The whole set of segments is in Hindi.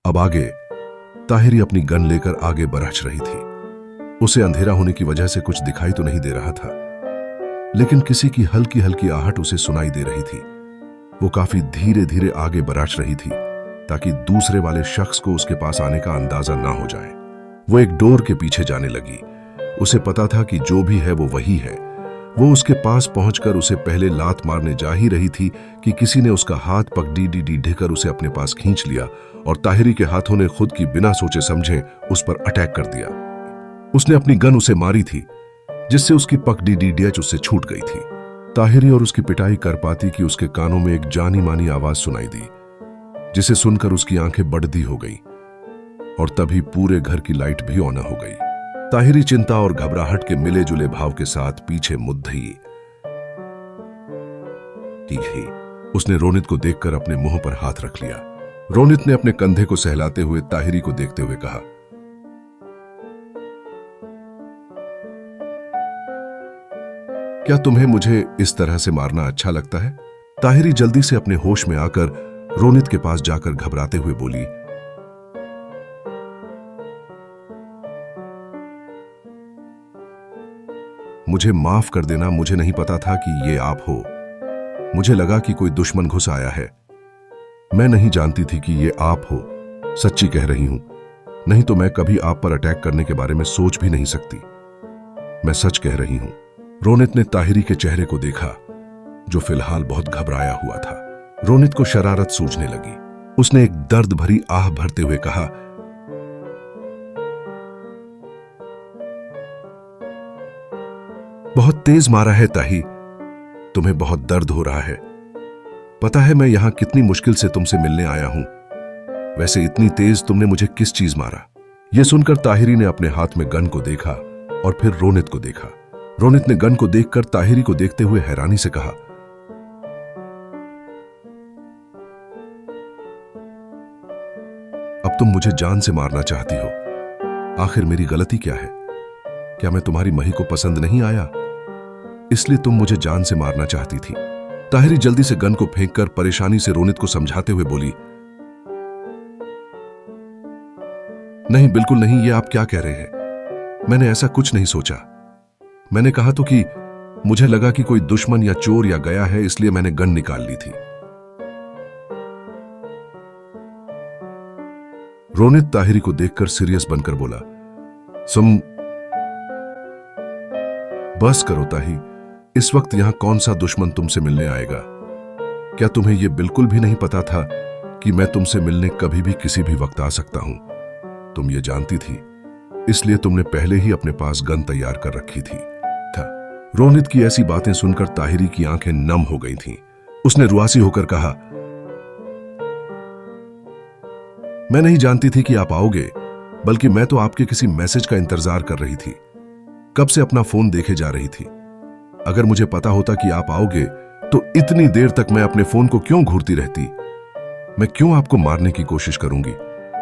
अब आगे ताहिरी अपनी गन लेकर आगे बरछ रही थी। उसे अंधेरा होने की वजह से कुछ दिखाई तो नहीं दे रहा था, लेकिन किसी की हल्की हल्की आहट उसे सुनाई दे रही थी। वो काफी धीरे धीरे आगे बरछ रही थी ताकि दूसरे वाले शख्स को उसके पास आने का अंदाजा ना हो जाए। वो एक डोर के पीछे जाने लगी। उसे पता था कि जो भी है वो वही है। वो उसके पास पहुंचकर उसे पहले लात मारने जा ही रही थी कि किसी ने उसका हाथ पकड़ कर उसे अपने पास खींच लिया और ताहिरी के हाथों ने खुद की बिना सोचे समझे उस पर अटैक कर दिया। उसने अपनी गन उसे मारी थी, जिससे उसकी पकड़ उससे छूट गई थी। ताहिरी और उसकी पिटाई कर पाती कि उसके कानों में एक जानी मानी आवाज सुनाई दी, जिसे सुनकर उसकी आंखें बड़दी हो गईं और तभी पूरे घर की लाइट भी ऑन हो गई। ताहिरी चिंता और घबराहट के मिले जुले भाव के साथ पीछे मुद्दई ही उसने रोनित को देखकर अपने मुंह पर हाथ रख लिया। रोनित ने अपने कंधे को सहलाते हुए ताहिरी को देखते हुए कहा, क्या तुम्हें मुझे इस तरह से मारना अच्छा लगता है? ताहिरी जल्दी से अपने होश में आकर रोनित के पास जाकर घबराते हुए बोली, मुझे माफ कर देना, मुझे नहीं पता था कि ये आप हो। मुझे लगा कि कोई दुश्मन घुस आया है। मैं नहीं जानती थी कि ये आप हो। सच्ची कह रही हूं, नहीं तो मैं कभी आप पर अटैक करने के बारे में सोच भी नहीं सकती। मैं सच कह रही हूं। रोनित ने ताहिरी के चेहरे को देखा, जो फिलहाल बहुत घबराया हुआ था। रोनित को शरारत सूझने लगी। उसने एक दर्द भरी आह भरते हुए कहा, बहुत तेज मारा है ताही, तुम्हें बहुत दर्द हो रहा है। पता है मैं यहां कितनी मुश्किल से तुमसे मिलने आया हूं। वैसे इतनी तेज तुमने मुझे किस चीज मारा? यह सुनकर ताहिरी ने अपने हाथ में गन को देखा और फिर रोनित को देखा। रोनित ने गन को देखकर ताहिरी को देखते हुए हैरानी से कहा, अब तुम मुझे जान से मारना चाहती हो। आखिर मेरी गलती क्या है? क्या मैं तुम्हारी मही को पसंद नहीं आया, इसलिए तुम मुझे जान से मारना चाहती थी? ताहिरी जल्दी से गन को फेंककर परेशानी से रोनित को समझाते हुए बोली, नहीं, बिल्कुल नहीं। ये आप क्या कह रहे हैं? मैंने ऐसा कुछ नहीं सोचा। मैंने कहा तो कि मुझे लगा कि कोई दुश्मन या चोर या गया है, इसलिए मैंने गन निकाल ली थी। रोनित ताहिरी को देखकर सीरियस बनकर बोला, बस करो ताही, इस वक्त यहां कौन सा दुश्मन तुमसे मिलने आएगा? क्या तुम्हें यह बिल्कुल भी नहीं पता था कि मैं तुमसे मिलने कभी भी किसी भी वक्त आ सकता हूं? तुम ये जानती थी, इसलिए तुमने पहले ही अपने पास गन तैयार कर रखी थी। रोनित की ऐसी बातें सुनकर ताहिरी की आंखें नम हो गई थीं। उसने रुआसी होकर कहा, मैं नहीं जानती थी कि आप आओगे, बल्कि मैं तो आपके किसी मैसेज का इंतजार कर रही थी। कब से अपना फोन देखे जा रही थी। अगर मुझे पता होता कि आप आओगे तो इतनी देर तक मैं अपने फोन को क्यों घूरती रहती? मैं क्यों आपको मारने की कोशिश करूंगी?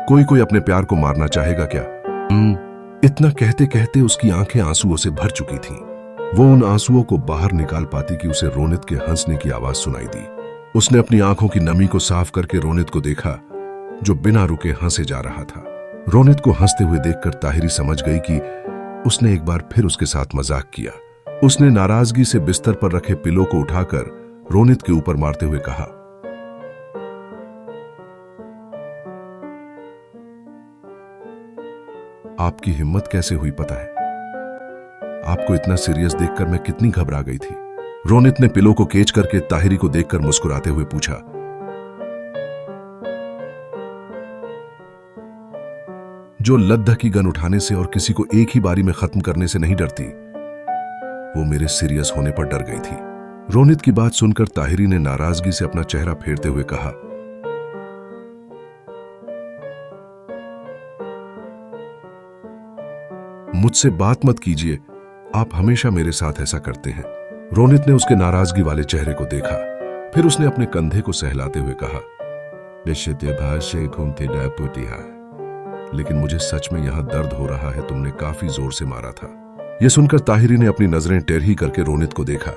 कोई अपने प्यार को मारना चाहेगा क्या? इतना कहते कहते उसकी आंखें आंसुओं से भर चुकी थीं। वो उन आंसुओं को बाहर निकाल पाती कि उसे रोनित के हंसने की आवाज सुनाई दी। उसने अपनी आंखों की नमी को साफ करके रोनित को देखा, जो बिना रुके हंसे जा रहा था। रोनित को हंसते हुए देखकर ताहिरी समझ गई कि उसने एक बार फिर उसके साथ मजाक किया। उसने नाराजगी से बिस्तर पर रखे पिलो को उठाकर रोनित के ऊपर मारते हुए कहा, आपकी हिम्मत कैसे हुई पता है? आपको इतना सीरियस देखकर मैं कितनी घबरा गई थी। रोनित ने पिलो को केच करके ताहिरी को देखकर मुस्कुराते हुए पूछा, जो लद्दा की गन उठाने से और किसी को एक ही बारी में खत्म करने से नहीं डरती, वो मेरे सीरियस होने पर डर गई थी। रोनित की बात सुनकर ताहिरी ने नाराजगी से अपना चेहरा फेरते हुए कहा, मुझसे बात मत कीजिए, आप हमेशा मेरे साथ ऐसा करते हैं। रोनित ने उसके नाराजगी वाले चेहरे को देखा, फिर उसने अपने कंधे को सहलाते हुए कहा, लेकिन मुझे सच में यहां दर्द हो रहा है, तुमने काफी जोर से मारा था। यह सुनकर ताहिरी ने अपनी नजरें टेढ़ी करके रोनित को देखा।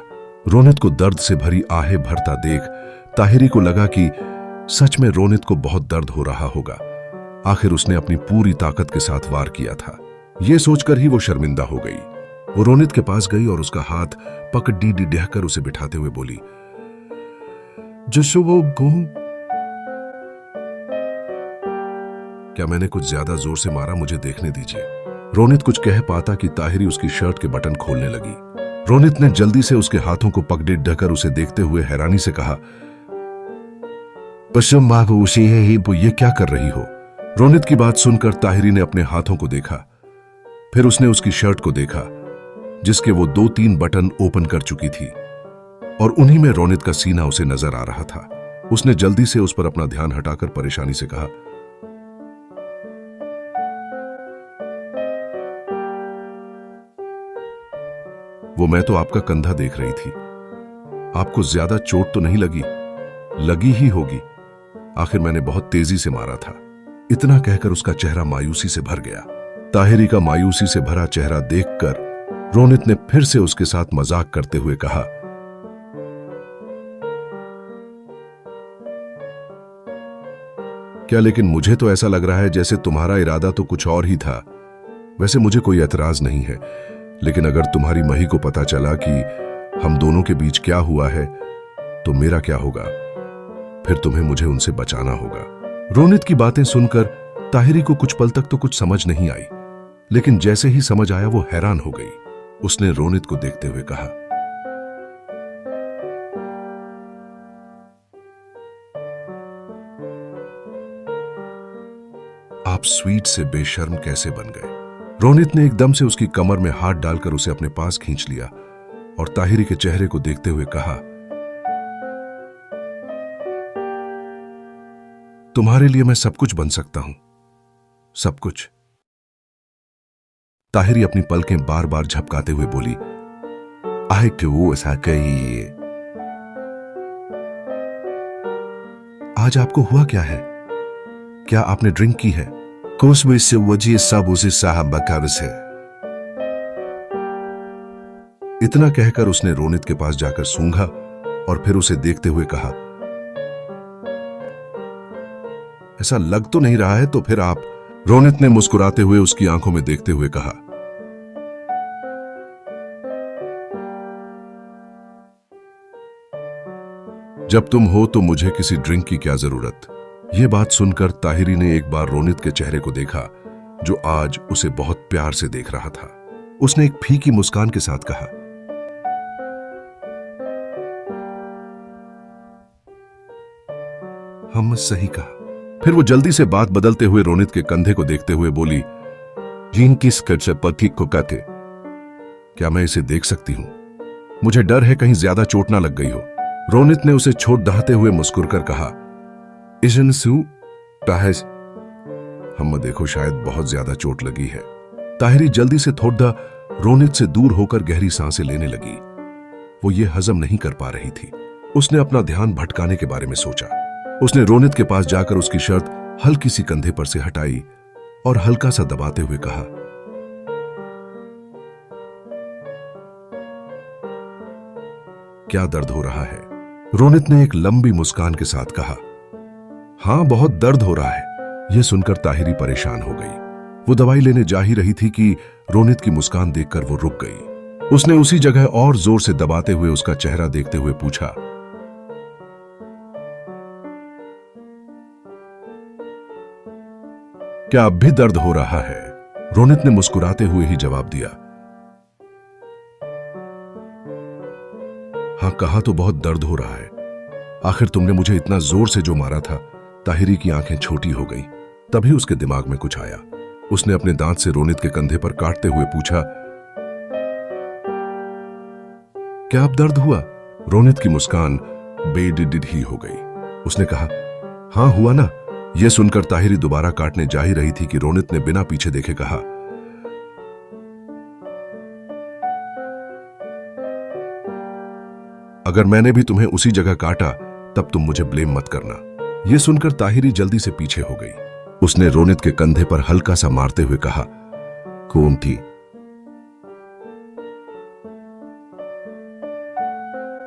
रोनित को दर्द से भरी आहें भरता देख ताहिरी को लगा कि सच में रोनित को बहुत दर्द हो रहा होगा। आखिर उसने अपनी पूरी ताकत के साथ वार किया था। यह सोचकर ही वो शर्मिंदा हो गई। वो रोनित के पास गई और उसका हाथ पकड़ डी डहकर उसे बिठाते हुए बोली, जशो वो गो। क्या मैंने कुछ ज्यादा जोर से मारा? मुझे देखने दीजिए। रोनित कुछ कह पाता कि ताहिरी उसकी शर्ट के बटन खोलने लगी। रोनित ने जल्दी से उसके हाथों को पकड़े ढकर उसे देखते हुए हैरानी से कहा, पश्चिम माँ उसी है ही, वो ये क्या कर रही हो? रोनित की बात सुनकर ताहिरी ने अपने हाथों को देखा, फिर उसने उसकी शर्ट को देखा जिसके वो 2-3 बटन ओपन कर चुकी थी और उन्हीं में रोनित का सीना उसे नजर आ रहा था। उसने जल्दी से उस पर अपना ध्यान हटाकर परेशानी से कहा, वो मैं तो आपका कंधा देख रही थी। आपको ज्यादा चोट तो नहीं लगी? लगी ही होगी, आखिर मैंने बहुत तेजी से मारा था। इतना कहकर उसका चेहरा मायूसी से भर गया। ताहिरी का मायूसी से भरा चेहरा देखकर रोनित ने फिर से उसके साथ मजाक करते हुए कहा, क्या लेकिन मुझे तो ऐसा लग रहा है जैसे तुम्हारा इरादा तो कुछ और ही था। वैसे मुझे कोई एतराज नहीं है, लेकिन अगर तुम्हारी मही को पता चला कि हम दोनों के बीच क्या हुआ है तो मेरा क्या होगा? फिर तुम्हें मुझे उनसे बचाना होगा। रोनित की बातें सुनकर ताहिरी को कुछ पल तक तो कुछ समझ नहीं आई, लेकिन जैसे ही समझ आया वो हैरान हो गई। उसने रोनित को देखते हुए कहा, आप स्वीट से बेशर्म कैसे बन गए? रोनित ने एकदम से उसकी कमर में हाथ डालकर उसे अपने पास खींच लिया और ताहिरी के चेहरे को देखते हुए कहा, तुम्हारे लिए मैं सब कुछ बन सकता हूं, सब कुछ। ताहिरी अपनी पलकें बार बार झपकाते हुए बोली, आए कि वो ऐसा कही। आज आपको हुआ क्या है? क्या आपने ड्रिंक की है? कोसवे से वजह सब उसे साहब बकारस है। इतना कहकर उसने रोनित के पास जाकर सूंघा और फिर उसे देखते हुए कहा, ऐसा लग तो नहीं रहा है तो फिर आप? रोनित ने मुस्कुराते हुए उसकी आंखों में देखते हुए कहा, जब तुम हो तो मुझे किसी ड्रिंक की क्या जरूरत? यह बात सुनकर ताहिरी ने एक बार रोनित के चेहरे को देखा जो आज उसे बहुत प्यार से देख रहा था। उसने एक फीकी मुस्कान के साथ कहा, हम सही कहा। फिर वो जल्दी से बात बदलते हुए रोनित के कंधे को देखते हुए बोली, जीन किस कट से पति को कहते? क्या मैं इसे देख सकती हूं? मुझे डर है कहीं ज्यादा चोट ना लग गई हो। रोनित ने उसे छोड़ दहाते हुए मुस्कुरकर कहा, इजन सू ताहस, हम देखो शायद बहुत ज्यादा चोट लगी है। ताहिरी जल्दी से थोड़ा रोनित से दूर होकर गहरी सांसें लेने लगी। वो ये हजम नहीं कर पा रही थी। उसने अपना ध्यान भटकाने के बारे में सोचा। उसने रोनित के पास जाकर उसकी शर्ट हल्की सी कंधे पर से हटाई और हल्का सा दबाते हुए कहा, क्या दर्द हो रहा है? रोनित ने एक लंबी मुस्कान के साथ कहा, हां बहुत दर्द हो रहा है। यह सुनकर ताहिरी परेशान हो गई। वो दवाई लेने जा ही रही थी कि रोनित की मुस्कान देखकर वो रुक गई। उसने उसी जगह और जोर से दबाते हुए उसका चेहरा देखते हुए पूछा, क्या अब भी दर्द हो रहा है? रोनित ने मुस्कुराते हुए ही जवाब दिया, हाँ कहा तो बहुत दर्द हो रहा है। आखिर तुमने मुझे इतना जोर से जो मारा था। ताहिरी की आंखें छोटी हो गईं। तभी उसके दिमाग में कुछ आया। उसने अपने दांत से रोनित के कंधे पर काटते हुए पूछा, क्या अब दर्द हुआ? रोनित की मुस्कान बेडिड ही हो गई। उसने कहा, हां हुआ ना। यह सुनकर ताहिरी दोबारा काटने जा ही रही थी कि रोनित ने बिना पीछे देखे कहा, अगर मैंने भी तुम्हें उसी जगह काटा तब तुम मुझे ब्लेम मत करना। यह सुनकर ताहिरी जल्दी से पीछे हो गई। उसने रोनित के कंधे पर हल्का सा मारते हुए कहा, कौन थी?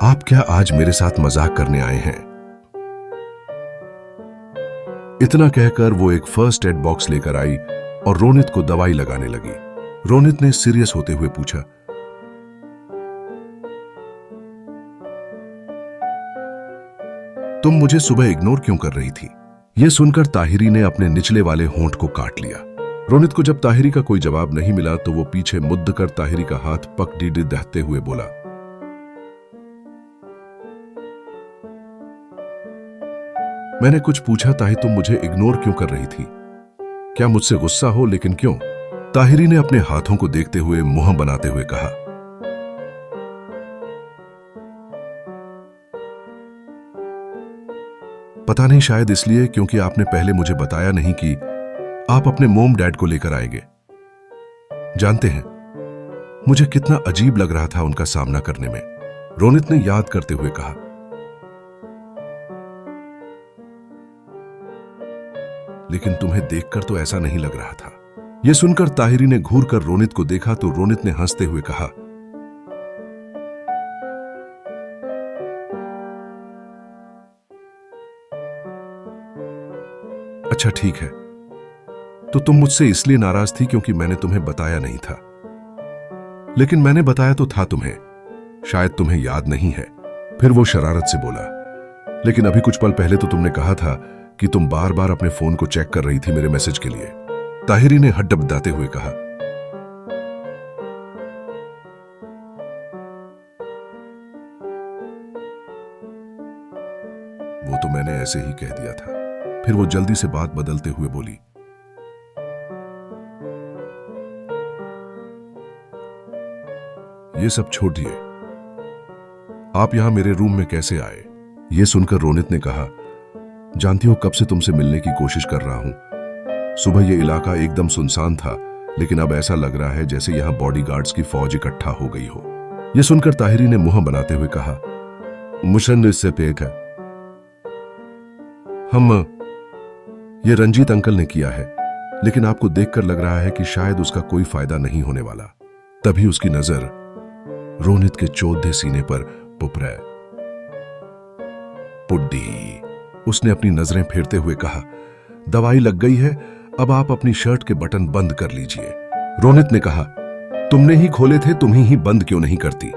आप क्या आज मेरे साथ मजाक करने आए हैं? इतना कहकर वो एक फर्स्ट एड बॉक्स लेकर आई और रोनित को दवाई लगाने लगी। रोनित ने सीरियस होते हुए पूछा, तुम मुझे सुबह इग्नोर क्यों कर रही थी? यह सुनकर ताहिरी ने अपने निचले वाले होंठ को काट लिया। रोनित को जब ताहिरी का कोई जवाब नहीं मिला तो वो पीछे मुद्द कर ताहिरी का हाथ पकड़ दहते हुए बोला, मैंने कुछ पूछा ताहि, तुम मुझे इग्नोर क्यों कर रही थी? क्या मुझसे गुस्सा हो? लेकिन क्यों? ताहिरी ने अपने हाथों को देखते हुए मुंह बनाते हुए कहा, पता नहीं, शायद इसलिए क्योंकि आपने पहले मुझे बताया नहीं कि आप अपने मोम डैड को लेकर आएंगे। जानते हैं मुझे कितना अजीब लग रहा था उनका सामना करने में, रोनित ने याद करते हुए कहा। लेकिन तुम्हें देखकर तो ऐसा नहीं लग रहा था। यह सुनकर ताहिरी ने घूर कर रोनित को देखा तो रोनित ने हंसते हुए कहा, अच्छा ठीक है, तो तुम मुझसे इसलिए नाराज थी क्योंकि मैंने तुम्हें बताया नहीं था। लेकिन मैंने बताया तो था तुम्हें, शायद तुम्हें याद नहीं है। फिर वो शरारत से बोला, लेकिन अभी कुछ पल पहले तो तुमने कहा था कि तुम बार बार अपने फोन को चेक कर रही थी मेरे मैसेज के लिए। ताहिरी ने हड्डबडाते हुए कहा, वो तो मैंने ऐसे ही कह दिया था। फिर वो जल्दी से बात बदलते हुए बोली, ये सब छोड़िए, आप यहां मेरे रूम में कैसे आए? यह सुनकर रोनित ने कहा, जानती हो कब से तुमसे मिलने की कोशिश कर रहा हूं। सुबह यह इलाका एकदम सुनसान था, लेकिन अब ऐसा लग रहा है जैसे यहां बॉडीगार्ड्स की फौज इकट्ठा हो गई हो। यह सुनकर ताहिरी ने मुंह बनाते हुए कहा, मुशन इससे पेक है, ये रंजीत अंकल ने किया है, लेकिन आपको देखकर लग रहा है कि शायद उसका कोई फायदा नहीं होने वाला। तभी उसकी नजर रोनित के चौधे सीने पर पुपरे पुड्डी। उसने अपनी नजरें फेरते हुए कहा, दवाई लग गई है, अब आप अपनी शर्ट के बटन बंद कर लीजिए। रोनित ने कहा, तुमने ही खोले थे, तुम ही बंद क्यों नहीं करती?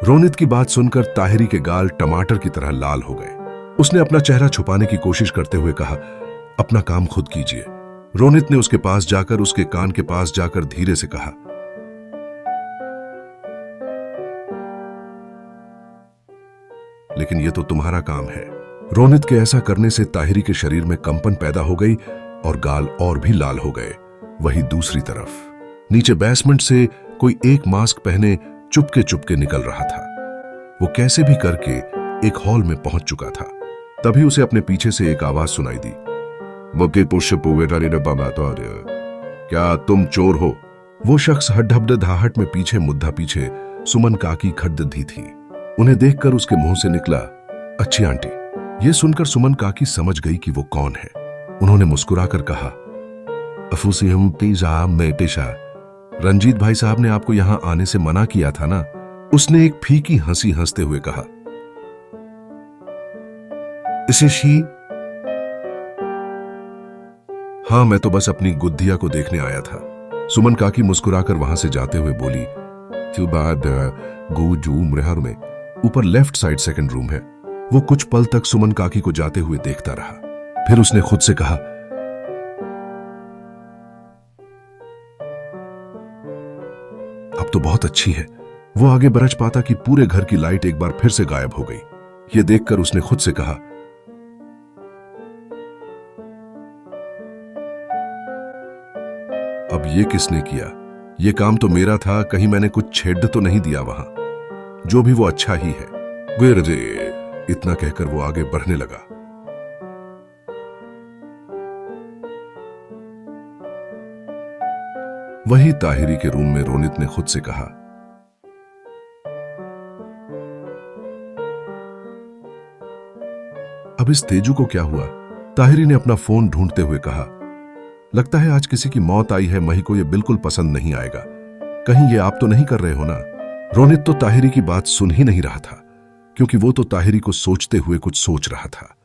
रोनित की बात सुनकर ताहिरी के गाल टमाटर की तरह लाल हो गए। उसने अपना चेहरा छुपाने की कोशिश करते हुए कहा, अपना काम खुद कीजिए। रोनित ने उसके पास जाकर उसके कान के पास जाकर धीरे से कहा, लेकिन यह तो तुम्हारा काम है। रोनित के ऐसा करने से ताहिरी के शरीर में कंपन पैदा हो गई और गाल और भी लाल हो गए। वहीं दूसरी तरफ नीचे बेसमेंट से कोई एक मास्क पहने चुपके चुपके निकल रहा था। वो कैसे भी करके एक हॉल में पहुंच चुका था। तभी उसे अपने पीछे से एक आवाज सुनाई दी, क्या तुम चोर हो? वो शख्स हड्डहड्डाहट में पीछे मुद्दा पीछे सुमन काकी खड्डी थी। उन्हें देखकर उसके मुंह से निकला, अच्छी आंटी। यह सुनकर सुमन काकी समझ गई कि वो कौन है। उन्होंने मुस्कुराकर कहा, अफूसी हम पिज़्ज़ा में पेशा, रंजीत भाई साहब ने आपको यहां आने से मना किया था ना? उसने एक फीकी हंसी हंसते हुए कहा, इसे शी, हाँ मैं तो बस अपनी गुद्दिया को देखने आया था। सुमन काकी मुस्कुराकर वहां से जाते हुए बोली, में ऊपर लेफ्ट साइड सेकंड रूम है। वो कुछ पल तक सुमन काकी को जाते हुए देखता रहा। फिर उसने खुद से कहा, अब तो बहुत अच्छी है। वो आगे बरच पाता कि पूरे घर की लाइट एक बार फिर से गायब हो गई। ये देखकर उसने खुद से कहा, अब ये किसने किया? ये काम तो मेरा था, कहीं मैंने कुछ छेड़ तो नहीं दिया वहां। जो भी वो अच्छा ही है। इतना कहकर वो आगे बढ़ने लगा। वही ताहिरी के रूम में रोनित ने खुद से कहा, अब इस तेजू को क्या हुआ? ताहिरी ने अपना फोन ढूंढते हुए कहा, लगता है आज किसी की मौत आई है। मही को यह बिल्कुल पसंद नहीं आएगा। कहीं ये आप तो नहीं कर रहे हो ना? रोनित तो ताहिरी की बात सुन ही नहीं रहा था, क्योंकि वो तो ताहिरी को सोचते हुए कुछ सोच रहा था।